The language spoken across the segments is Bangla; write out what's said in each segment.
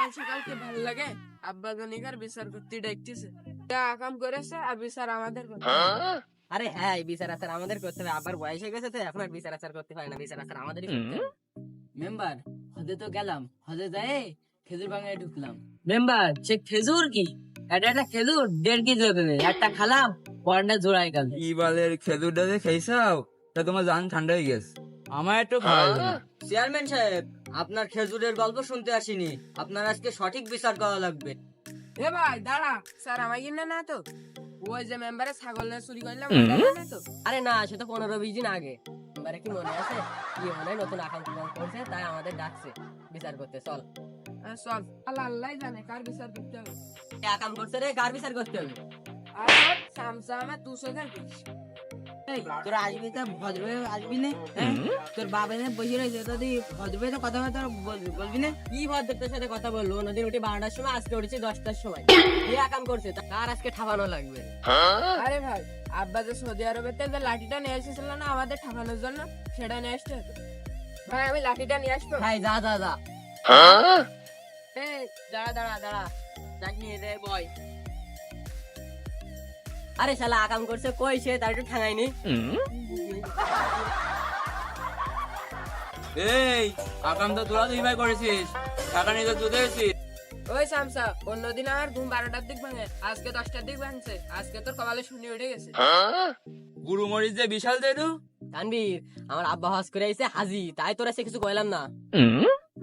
সকাল সকাল কি ভালো লাগে? আব্বা জনিকার বিচার করতে ডাকতেছে। যা কাম করেছে আর বিচার আমাদের করতে হবে। আরে হ্যাঁ, এই বিচার আচার আমাদের করতে হবে। আবার বয়স হয়ে গেছে তো এখন আর বিচার আচার করতে হয় না, বিচার আচার আমাদেরই করতে হবে। মেম্বার হদে তো গেলাম, হদে যায় খেজুর বাগানে ঢুকলাম। মেম্বার সে খেজুর কি? এটা একটা খেজুর 1.5 কেজি হবে, একটা খালাম পরনে জোড়াই গেল। কি বলে খেজুরটা যে খেয়েছাও তা তোমার জান ঠান্ডা হয়ে গেছে। আমার একটু ভালো লাগে না। চেয়ারম্যান সাহেব, আপনার খেজুরের গল্প শুনতে আসিনি, আপনার আজকে সঠিক বিচার করা লাগবে। এ ভাই দাঁড়া, স্যার আমাকে কিনে না তো? ওই যে মেম্বারে ছাগল না চুরি করলাম ওটা না তো? আরে না, সে তো 15-20 দিন আগে। এবারে কি মনে আছে? কি মনে হয় নতুন আকাম করছে, তাই আমাদের ডাকছে বিচার করতে। চল চল, আল্লাহ আল্লাহ জানে কার বিচার করতে হবে। কে আকাম করছে রে, কার বিচার করতে হবে? আর সামসা আমার 200 এই তোরা আসবি তো ভদ্রভাবে আসবি না? হ্যাঁ? তোর বাবা এনে বসে রয়েছে, তো তুই ভদ্রভাবে তো কথাবার্তা বলবি না? কি ভদ্রতার সাথে কথা বললো? নদীর উঠে 12টার সময়, আজকে উঠেছি 10টার সময়। কি আকাম করছে, তার আজকে ঠাপানো লাগবে। আরে ভাই, আব্বা যে সৌদি আরবের থেকে যে লাঠিটা নিয়ে এসেছিল না আমাদের ঠাকানোর জন্য, সেটা নিয়ে আসতে হতো। ভাই আমি লাঠিটা নিয়ে আসবো। ভাই যা যা যা। এই, দাঁড়া দাঁড়া দাঁড়া, যাক নিয়ে দে বয়। আরে শালা আকাম করছে কই সে, তার একটু ঠাঙাইনি। এই আকাম তো তোরা 2 ভাই করেছিস, টাকা নিয়ে তো তুই দিয়েছিস। ওই সামসা, অন্যদিন আমার ঘুম 12টার দিক ভাঙে, আজকে 10টার দিক ভাঙছে। আজকে তোর কপালে শনি উঠে গেছে। গুরু মরিচ যে বিশাল দেরু। তানবীর, আমার আব্বা হজ করে আইছে হাজি, তাই তোরা সে কিছু কইলাম না।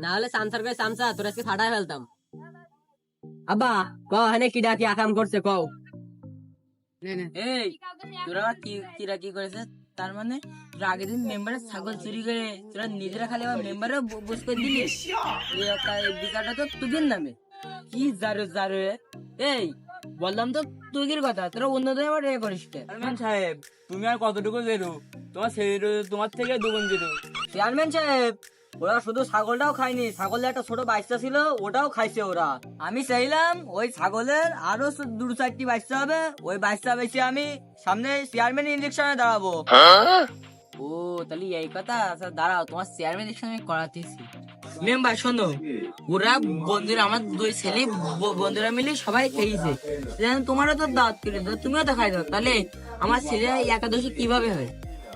না হলে সামসার করে সামসা তোরা আজকে ফাটায় ফেলতাম। আব্বা ক হানে কিডা কি আকাম করছে কও। এই তোরা কিরা কি করেছে? তার মানে তোরা আগের দিন মেম্বারের ছাগল চুরি করে তোরা নিজেরা খালি আমার মেম্বারও বুঝ করে দিলি। এই বিচারটা তো তোদের নামে। কি জারো জারো এই বললাম তো তুই কথা, তোরা অন্যদের আবার এ করিস কে? চেয়ারম্যান সাহেব, তুমি আর কতটুকু দেরু? তোমার ছেলে তোমার থেকে 2 গুণ দেরু। চেয়ারম্যান সাহেব, ওরা শুধু ছাগলটাও খায়নি, ছাগলের একটা ছোট বাচ্চা ছিল ওটাও খাইছে ওরা। আমি চাইলাম ওই ছাগলের আরো 2-4টি বাচ্চা হবে, ওই বাচ্চা বেশি আমি সামনে চেয়ারম্যান ইলেকশনে দাঁড়াবো। ও তাহলে এই কথা। আচ্ছা দাঁড়াও, তোমার চেয়ারম্যান ইলেকশন আমি করাতেছি। মেম্বার শোনো, ওরা বন্ধুরা আমার 2 ছেলে বন্ধুরা মিলে সবাই খেয়েছে, তোমারও তো দাঁত কেটে দাও, তুমিও তো খাই দাও, তাহলে আমার ছেলে একাদশী কিভাবে হয়?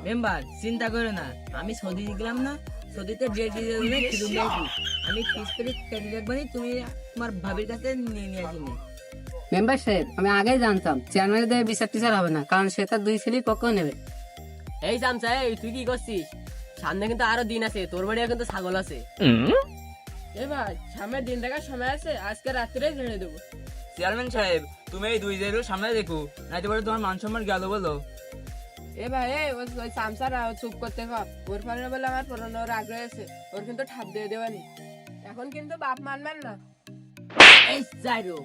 মেম্বার চিন্তা করো না, আমি সৌদি গেলাম না, সৌদিতে 1.5 কেজি খেজুর নিয়ে আসি, আমি পিস করে কেটে রাখবো, তুমি তোমার ভাবির কাছে নিয়ে নিয়ে আসিনি। মেম্বার সাহেব, আমি আগেই জানতাম চেয়ারম্যানের দেবে বিচার টিচার হবে না, কারণ সে তার 2 ছেলের পক্ষ নেবে। এই সামসা, এই তুই কি করছিস? সামনে কিন্তু আরো দিন আছে, তোর বাড়িও কিন্তু ছাগল আছে। এ ভাই, সামনের দিন দেখার সময় আছে, আজকে রাত্রে ছেড়ে দেবো। চেয়ারম্যান সাহেব, তুমি এই 2 দেরু সামনে দেখো, নাইতে পারে তোমার মান সম্মান গেল বলো। এ ভাই, ওই সামসার চুপ করতে কর। ওর ফলে বলে আমার পুরনো রাগ রয়েছে, ওর কিন্তু ঠাপ দিয়ে দেওয়ানি। এখন কিন্তু বাপ মানবেন না। এই যাইরো,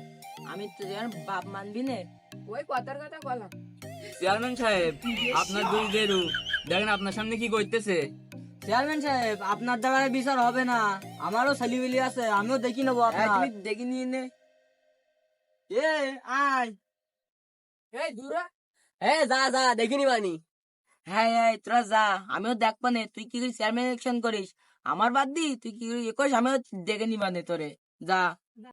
আমি তো যেন বাপ মানবি না। ওই কথার কথা বললাম। চেয়ারম্যান সাহেব, আপনার 2 দেরু দেখেন আপনার সামনে কি করতেছে। চেয়ারম্যান সাহেব, আপনার দ্বারা বিচার হবে না, আমারও ছেলেবিলি আছে, আমিও দেখি নেবো আপনার। তুমি দেখি নিয়ে নে। এ আয়, এই দূরা, যা যা দেখিনি বানি। হ্যাঁ হ্যাঁ তোরা যা, আমিও দেখবো নে তুই কি করে চেয়ারম্যান ইলেকশন করিস। আমার বাদ দি, তুই কি করে এ করিস আমিও দেখে নিবা নে তোরে। যা।